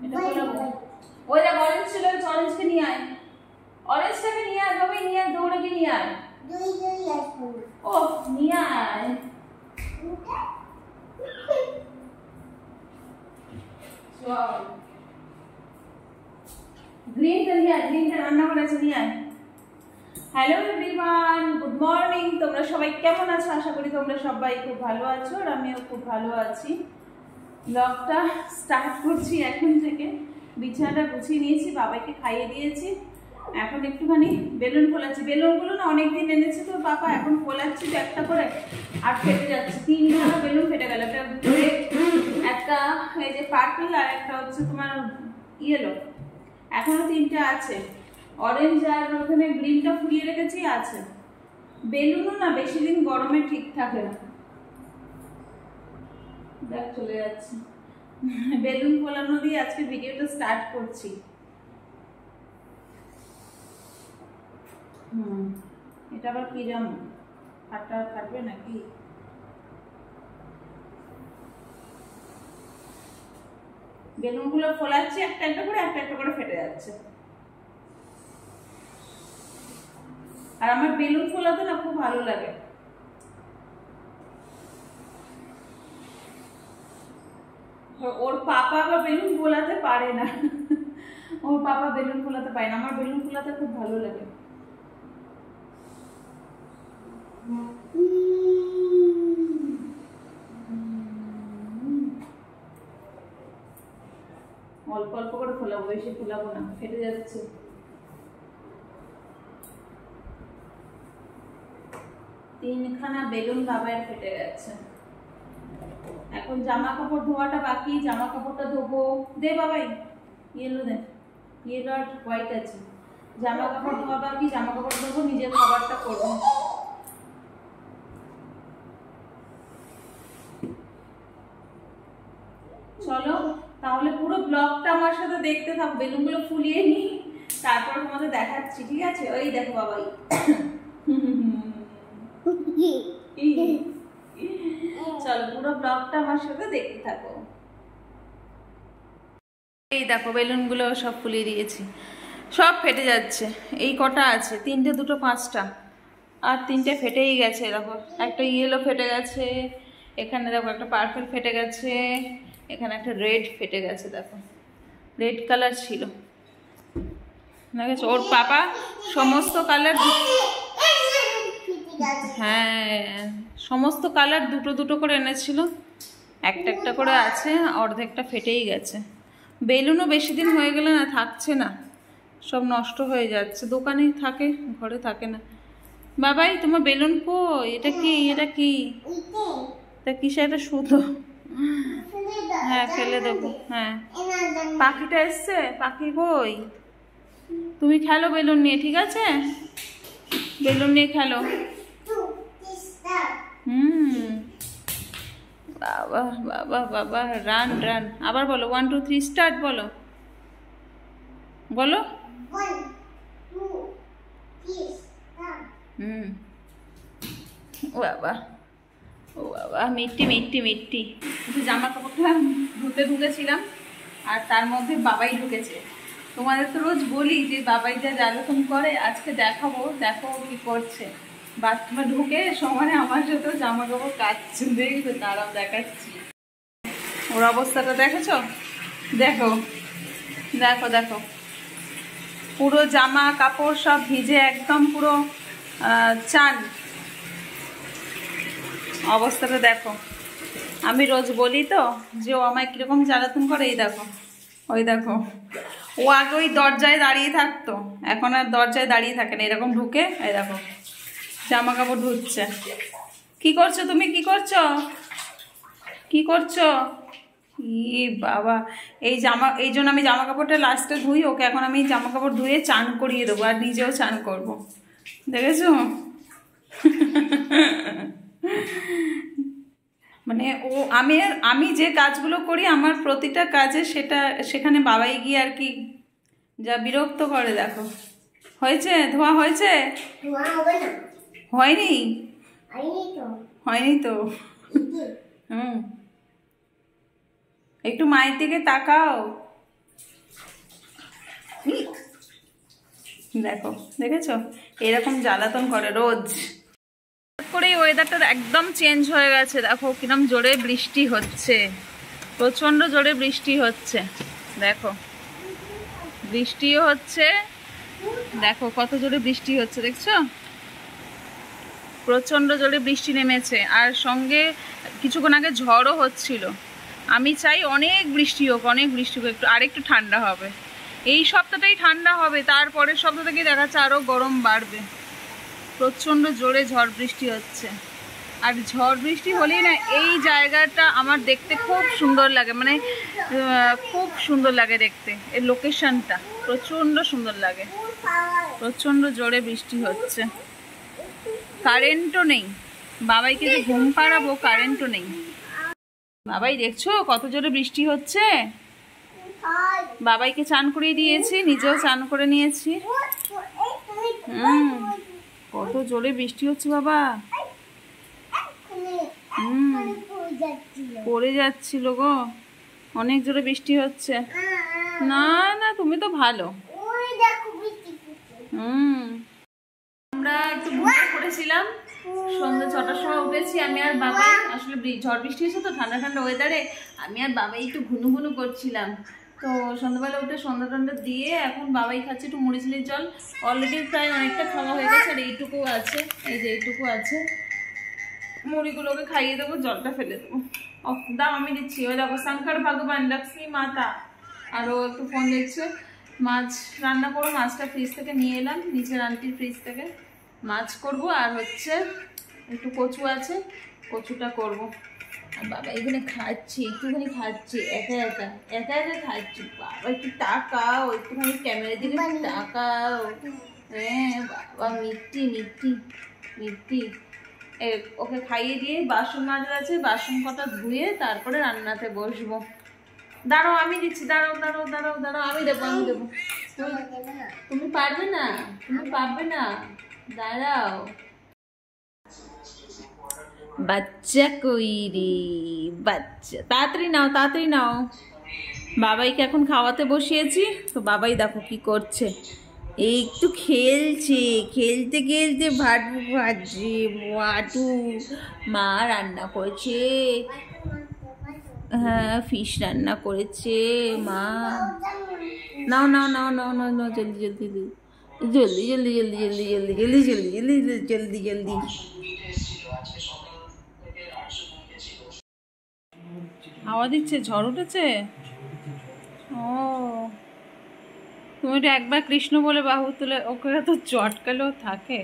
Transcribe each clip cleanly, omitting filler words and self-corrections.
এটা খোলাবো। ওই দেখ অরেঞ্জ ছিল, অরেঞ্জকে নিয়ে আয়, অরেঞ্জটাকে নিয়ে আয় বাবা, নিয়ে আয়, দৌড়ে গিয়ে নিয়ে আয়। ও নিয়ে আয়। গ্রিনটা নিয়ে আয়, গ্রিনটা রান্না করে আছে, নিয়ে আয়। Hello everyone, good morning. তোমরা সবাই কেমন আছো? আশা করি তোমরা সবাই খুব ভালো আছো, আর আমিও খুব ভালো আছি। ব্লগটা স্টার্ট করছি এখন থেকে। বিছানাটা গুছিয়ে নিয়েছি, বাবাকে খাইয়ে দিয়েছি, এখন একটুখানি বেলুন ফোলাচ্ছি। বেলুনগুলো না অনেকদিন এনেছে তো বাবা, এখন ফোলাচ্ছি তো একটা করে, আর ফেটে যাচ্ছে। 3খানা বেলুন ফেটে গেল, একটা এই যে পার্পল, আর একটা হচ্ছে তোমার ইয়েলো। এখনো 3টে আছে, অরেঞ্জ আর ওখানে গ্রিনটা ফুলিয়ে রেখেছি আছে। বেলুনও না বেশি দিন গরমে ঠিক থাকে না, দেখ চলে যাচ্ছে। বেলুন ফোলানো দিয়ে আজকে ভিডিওটা স্টার্ট করছি। এটা আবার কি জানো, ফাটা থাকবে নাকি? বেলুনগুলো ফোলাচ্ছি একটা একটা করে, একটা একটা করে ফেটে যাচ্ছে। আর আমার বেলুন ফোলাতে না খুব ভালো লাগে। ওর পাপা আবার বেলুন ফোলাতে পারে না, ওর পাপা বেলুন ফোলাতে পারে না, আমার বেলুন ফোলাতে খুব ভালো লাগে। অল্প অল্প করে ফোলাবো, বেশি ফোলাবো না, ফেটে যাচ্ছে। তিনখানা বেলুন বাবার ফেটে গেছে। এখন জামা কাপড় ধোয়াটা বাকি, জামা কাপড়টা ধোবো। দে বাবাই, ইয়েলো দে, ইয়েলো আর হোয়াইট আছে। জামা কাপড় ধোয়া বাকি, জামা কাপড় ধোবো, নিজের খাবারটা করবো। চলো তাহলে পুরো ব্লগটা আমার সাথে দেখতে থাকো। বেলুনগুলো ফুলিয়ে নি, তারপর তোমাদের দেখাচ্ছি, ঠিক আছে? ওই দেখো বাবাই, চলো পুরো ব্লগটা আমার সাথে দেখতে থাকো। এই দেখো বেলুনগুলো সব ফুলিয়ে দিয়েছি, সব ফেটে যাচ্ছে। এই কটা আছে, 3টে, 2টো, 5টা, আর 3টে ফেটেই গেছে। দেখো একটা ইয়েলো ফেটে গেছে, এখানে দেখো একটা পার্পল ফেটে গেছে, এখানে একটা রেড ফেটে গেছে। দেখো রেড কালার ছিল, দেখেছো? ওর পাপা সমস্ত কালার, হ্যাঁ সমস্ত কালার দুটো দুটো করে এনেছিল, একটা একটা করে আছে, অর্ধেকটা ফেটেই গেছে। বেলুনও বেশি দিন হয়ে গেলে না থাকছে না, সব নষ্ট হয়ে যাচ্ছে। দোকানেই থাকে, ঘরে থাকে না। বাবাই তোমার বেলুন কই? এটা কি, এটা কি, এটা কিসে? এটা সুতো, হ্যাঁ ফেলে দেবো। হ্যাঁ পাখিটা এসছে, পাখি কই? তুমি খেলো বেলুন নিয়ে, ঠিক আছে? বেলুন নিয়ে খেলো। বাবা বাবা বাবা, রান রান। আবার বলো 1 2 3 স্টার্ট, বলো বলো। ও বাবা, ও বাবা, মিট্টি মিট্টি মিট্টি। জামা কাপড়টা ধুতে ঢুকেছিলাম, আর তার মধ্যে বাবাই ঢুকেছে। তোমাদের তো রোজ বলি যে বাবাই যা জ্বালাতন করে, আজকে দেখাবো, দেখো কি করছে। বাথরুমে ঢুকে সমানে আমার সাথে জামা কাপড় কাচছে, দেখবে? তারাও দেখাচ্ছি। ওর অবস্থাটা দেখেছো? দেখো দেখো দেখো, পুরো জামা কাপড় সব ভিজে একদম পুরো চান। অবস্থাটা দেখো। আমি রোজ বলি তো যে ও আমায় কিরকম জ্বালাতন করে। এই দেখো, ওই দেখো, ও আগে ওই দরজায় দাঁড়িয়ে থাকতো, এখন আর দরজায় দাঁড়িয়ে থাকে না, এরকম ঢুকে এই দেখো জামা কাপড় ধুচ্ছে। কি করছো তুমি? কি করছো? কি করছো? ই বাবা, এই জন্য আমি জামা কাপড়টা লাস্টে ধুই। ওকে এখন আমি জামা কাপড় ধুয়ে চান করিয়ে দেবো, আর নিজেও চান করব। দেখেছো? মানে ও আমি যে কাজগুলো করি, আমার প্রতিটা কাজে সেখানে বাবাই গিয়ে আর কি যা বিরক্ত করে। দেখো হয়েছে, ধোয়া হয়েছে? হয়নি, হয়নি তো। একটু মায়ের দিকে তাকাও। দেখো, দেখেছো এরকম জ্বালাতন করে রোজ করে। ওয়েদারটা একদম চেঞ্জ হয়ে গেছে, দেখো কিরম জোরে বৃষ্টি হচ্ছে, প্রচন্ড জোরে বৃষ্টি হচ্ছে। দেখো বৃষ্টিও হচ্ছে, দেখো কত জোরে বৃষ্টি হচ্ছে, দেখছো প্রচন্ড জোরে বৃষ্টি নেমেছে। আর সঙ্গে কিছুক্ষণ আগে ঝড়ও হচ্ছিল। আমি চাই অনেক বৃষ্টি হোক, অনেক বৃষ্টি হোক, একটু আরেকটু ঠান্ডা হবে। এই সপ্তাহটাই ঠান্ডা হবে, তারপরের সপ্তাহ থেকে দেখা যাচ্ছে আরও গরম বাড়বে। প্রচণ্ড জোরে ঝড় বৃষ্টি হচ্ছে। আর ঝড় বৃষ্টি হলেই না এই জায়গাটা আমার দেখতে খুব সুন্দর লাগে, মানে খুব সুন্দর লাগে দেখতে। এর লোকেশনটা প্রচণ্ড সুন্দর লাগে। প্রচণ্ড জোরে বৃষ্টি হচ্ছে, কারেন্টও নেই। বাবাইকে যে ঘুম পাড়াবো, কারেন্টও নেই। বাবাই দেখছো কত জোরে বৃষ্টি হচ্ছে। বাবাইকে চান করিয়ে দিয়েছি, নিজেও চান করে নিয়েছি। কত জোরে বৃষ্টি হচ্ছে বাবা। পড়ে যাচ্ছিল গো, অনেক জোরে বৃষ্টি হচ্ছে। না না, তুমি তো ভালো। আমরা একটু ঘুমিয়ে পড়েছিলাম, সন্ধ্যা 6টার সময় উঠেছি আমি আর বাবাই। আসলে ঝড় বৃষ্টি এসে তো ঠান্ডা ঠান্ডা ওয়েদারে আমি আর বাবাই একটু ঘুনু ঘুনু করছিলাম। তো সন্ধ্যাবেলা উঠে সন্ধ্যা টন্ধ্যা দিয়ে এখন বাবাই খাচ্ছে একটু মুড়ি ঝিলির জল। অলরেডি প্রায় অনেকটা খাওয়া হয়ে গেছে, আর এইটুকু আছে, এই যে এইটুকু আছে। মুড়িগুলোকে খাইয়ে দেবো, জলটা ফেলে দেবো। দাও আমি দিচ্ছি। ওই দেখো শঙ্কর ভগবান, লক্ষ্মী মাতা। আরও একটু ফোন দেখছে। মাছ রান্না করবো, মাছটা ফ্রিজ থেকে নিয়ে এলাম, নিচের আন্টির ফ্রিজ থেকে। মাছ করব, আর হচ্ছে একটু কচু আছে, কচুটা করব। আর বাবা এখানে খাচ্ছি, একটুখানি খাচ্ছি, একা একা একা একা খাচ্ছি। বাবা একটু তাকাও, একটুখানি ক্যামেরার দিকে তাকাও। হ্যাঁ বাবা, মিষ্টি মিষ্টি মিষ্টি। ওকে খাইয়ে দিয়ে বাসন মাজা আছে, বাসন কটা ধুয়ে তারপরে রান্নাতে বসবো। দাঁড়াও আমি দিচ্ছি, দাঁড়াও দাঁড়াও দাঁড়াও দাঁড়াও, আমি দেবো আমি দেবো। তুমি পারবে না, তুমি পারবে না, দাঁড়াও। বাচ্চা কই রে বাচ্চা, তাড়াতাড়ি নাও তাড়াতাড়ি নাও। বাবাইকে এখন খাওয়াতে বসিয়েছি, তো বাবাই দেখো কি করছে, এই একটু খেলছে, খেলতে খেলতে ভাটু ভাজছে। ভাটু মা রান্না করেছে, হ্যাঁ ফিশ রান্না করেছে মা। নাও নাও নাও নাও নাও নাও, জলদি জলদি জলদি জলদি জলদি জলদি জলদি জলদি জলদি জলদি জলদি জলদি। হাওয়া দিচ্ছে, ঝড় উঠেছে। ও তুমি তো একবার কৃষ্ণ বলে বাহু তুলে ওকে তো চটকালেও থাকে।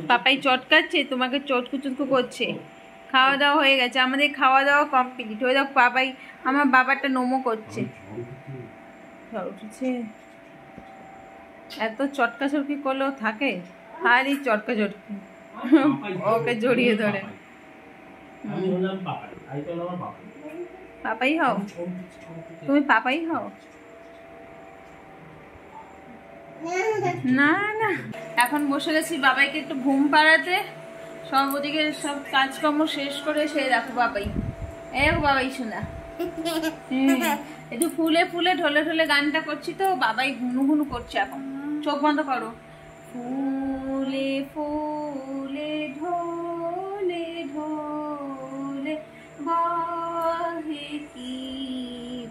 পাপাই চটকাচ্ছে, তোমাকে চটকু চটকু করছে। খাওয়া দাওয়া হয়ে গেছে, আমাদের খাওয়া দাওয়া কমপ্লিট হয়ে যাও। পাপাই আমার বাবারটা নোমো করছে। ঝড় উঠেছে, এত চটকা চটকি করলেও থাকে, খালি চটকা চটকি। ওকে জড়িয়ে ধরে। পাপাই হও, তুমি পাপাই হও। না না, এখন বসে গেছি বাবাইকে একটু ঘুম পাড়াতে। সব ওদিকে সব কাজকর্ম শেষ করে সে দেখো বাবাই, বাবাই শোনা একটু ফুলে ফুলে ঢলে ঢলে গানটা করছি, তো বাবাই ঘুনু ঘুনু করছে। এখন চোখ বন্ধ করো। ফুলে ফুলে ঢলে ঢলে বাহে কি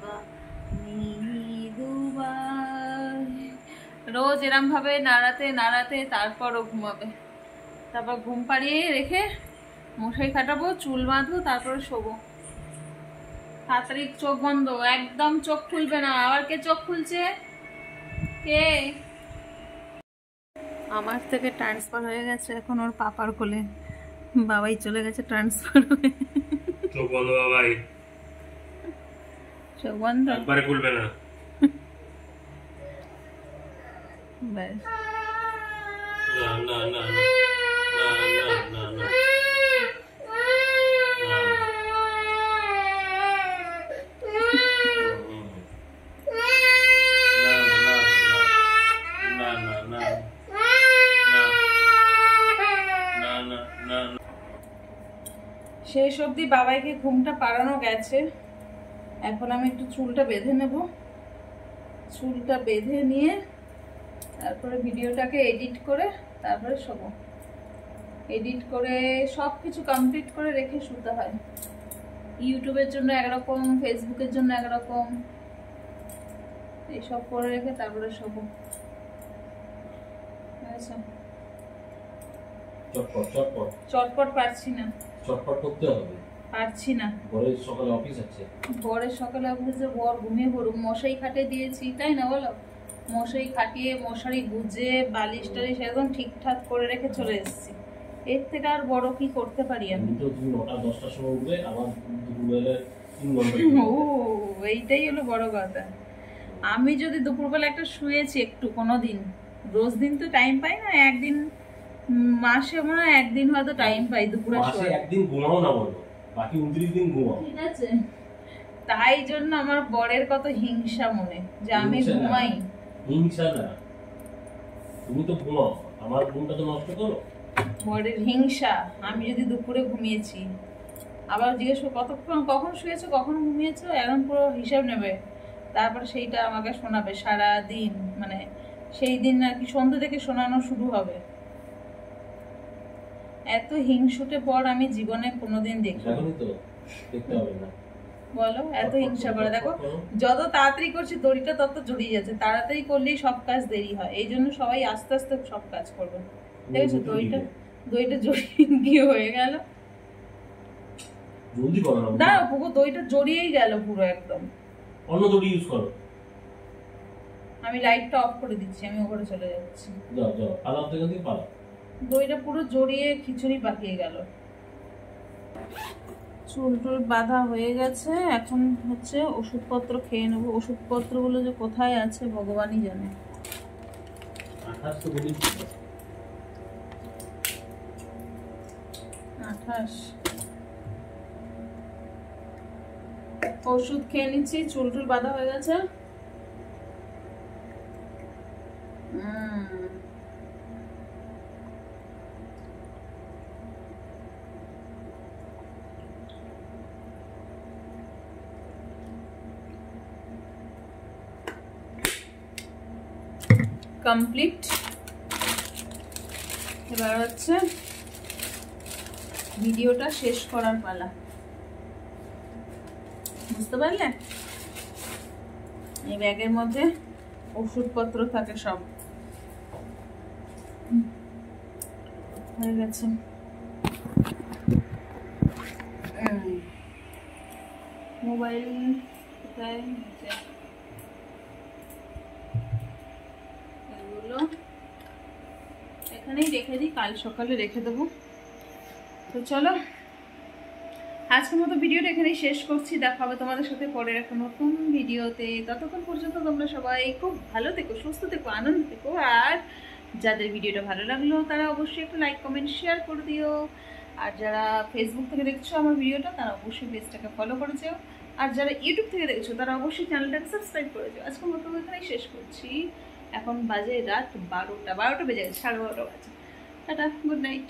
বা রোজ এরম ভাবে নাড়াতে নাড়াতে তারপরও ঘুমাবে। তারপর ঘুম পাড়িয়ে রেখে মশারি কাটাবো, চুল বাঁধবো, তারপরে শোবো। তাড়াতাড়ি চোখ বন্ধ, একদম চোখ খুলবে না। আবার কে চোখ খুলছে? কে? আমার থেকে ট্রান্সফার হয়ে গেছে এখন ওর পাপার কোলে। বাবাই চলে গেছে ট্রান্সফার হয়ে। চোখ বন্ধ বাবাই, চোখ বন্ধ, একবারে খুলবে না। ব্যাস। না না না না না না না। শেষ অবধি বাবাইকে ঘুমটা পাড়ানো গেছে। এখন আমি একটু চুলটা বেঁধে নেব। চুলটা বেঁধে নিয়ে তারপরে ভিডিওটাকে এডিট করে তারপরে শোবো। এডিট করে সব কিছু কমপ্লিট করে রেখে শুতে হয়। ইউটিউবের জন্য একরকম, ফেসবুকের জন্য একরকম, এইসব করে রেখে তারপরে শোবো। আচ্ছা, চটপট চটপট চটপট পারছি না, চটপট করতে হবে। পারছি না। পরের সকালে অফিস আছে। বরের সকালে অফিসে, বর ঘুমিয়ে পড়ুক। মশাই খাটিয়ে দিয়েছি, তাই না বলো? মশাই খাটিয়ে মশারি গুজে বালিশ টালিশ একদম ঠিকঠাক করে রেখে চলে এসেছি। এর থেকে আর বড় কি করতে পারি আমি? তো তুমি 9টা-10টার সময় উঠবে, আবার দুপুরবেলা 3 ঘন্টা। ও, এইটাই হলো বড় কথা। আমি যদি দুপুরবেলা একটা শুয়েছি একটু কোনোদিন, রোজ দিন তো টাইম পাই না, একদিন মাসে মনে হয় একদিন হয়তো টাইম পাই দুপুরে মাসে শোয়ার। একদিন ঘুমাও না বলো, বাকি 29 দিন ঘুমাও। ঠিক আছে, তাই জন্য আমার বরের কত হিংসা মনে যে আমি হিংসা না। ঘুমাই। হিংসা না, তুমি তো ঘুমাও, আমার ঘুমটা তো নষ্ট করো। বরের হিংসা, আমি যদি দুপুরে ঘুমিয়েছি, আবার জিজ্ঞেস করো কতক্ষণ, কখন শুয়েছো, কখন ঘুমিয়েছো, এখন পুরো হিসাব নেবে। তারপরে সেইটা আমাকে শোনাবে সারা দিন, মানে সেই দিন আর কি সন্ধ্যে থেকে শোনানো শুরু হবে। এত হিংসুটে পর আমি জীবনে কোনোদিন দেখি। এখনই তো দেখতে হবে না। বলো, এত হিংসা করে। দেখো যত তাড়াতাড়ি করছি দড়িটা তত জড়িয়ে যাচ্ছে। তাড়াতাড়ি করলেই সব কাজ দেরি হয়, এই জন্য সবাই আস্তে আস্তে সব কাজ করবে। দেখেছো দইটা জড়িয়ে গিয়ে হয়ে গেল। জলদি করো না। দাঁড়াও, পুরো দইটা জড়িয়েই গেল পুরো একদম। অন্য দড়ি ইউজ করো। আমি লাইটটা অফ করে দিচ্ছি, আমি ওপরে চলে যাচ্ছি। যাও যাও, পালাও থেকে দিয়ে পালাও। দইটা পুরো জড়িয়ে খিচুড়ি পাকিয়ে গেল। চুল টুল বাঁধা হয়ে গেছে, এখন হচ্ছে ওষুধপত্র খেয়ে নেবো। ওষুধপত্রগুলো যে কোথায় আছে ভগবানই জানে। 28 তো বলি। 28 ওষুধ খেয়ে নিচ্ছি, চুল টুল বাঁধা হয়ে গেছে। কমপ্লিট। এবার হচ্ছে ভিডিওটা শেষ করার পালা, বুঝতে পারলে? এই ব্যাগের মধ্যে ওষুধপত্র থাকে সব। হয়ে গেছে। মোবাইল কোথায়? এগুলো এখানেই রেখে দিই, কাল সকালে রেখে দেবো। তো চলো, আজকের মতো ভিডিওটা এখানেই শেষ করছি। দেখা হবে তোমাদের সাথে পরের একটা নতুন ভিডিওতে। ততক্ষণ পর্যন্ত তোমরা সবাই খুব ভালো থেকো, সুস্থ থেকো, আনন্দ থেকো। আর যাদের ভিডিওটা ভালো লাগলো তারা অবশ্যই একটা লাইক কমেন্ট শেয়ার করে দিও। আর যারা ফেসবুক থেকে দেখছো আমার ভিডিওটা, তারা অবশ্যই পেজটাকে ফলো করে যেও। আর যারা ইউটিউব থেকে দেখছো তারা অবশ্যই চ্যানেলটাকে সাবস্ক্রাইব করে দিও। আজকের মতো এখানেই শেষ করছি। এখন বাজে রাত 12টা বেজে গেছে, 12:30 বাজে। Tata, good night.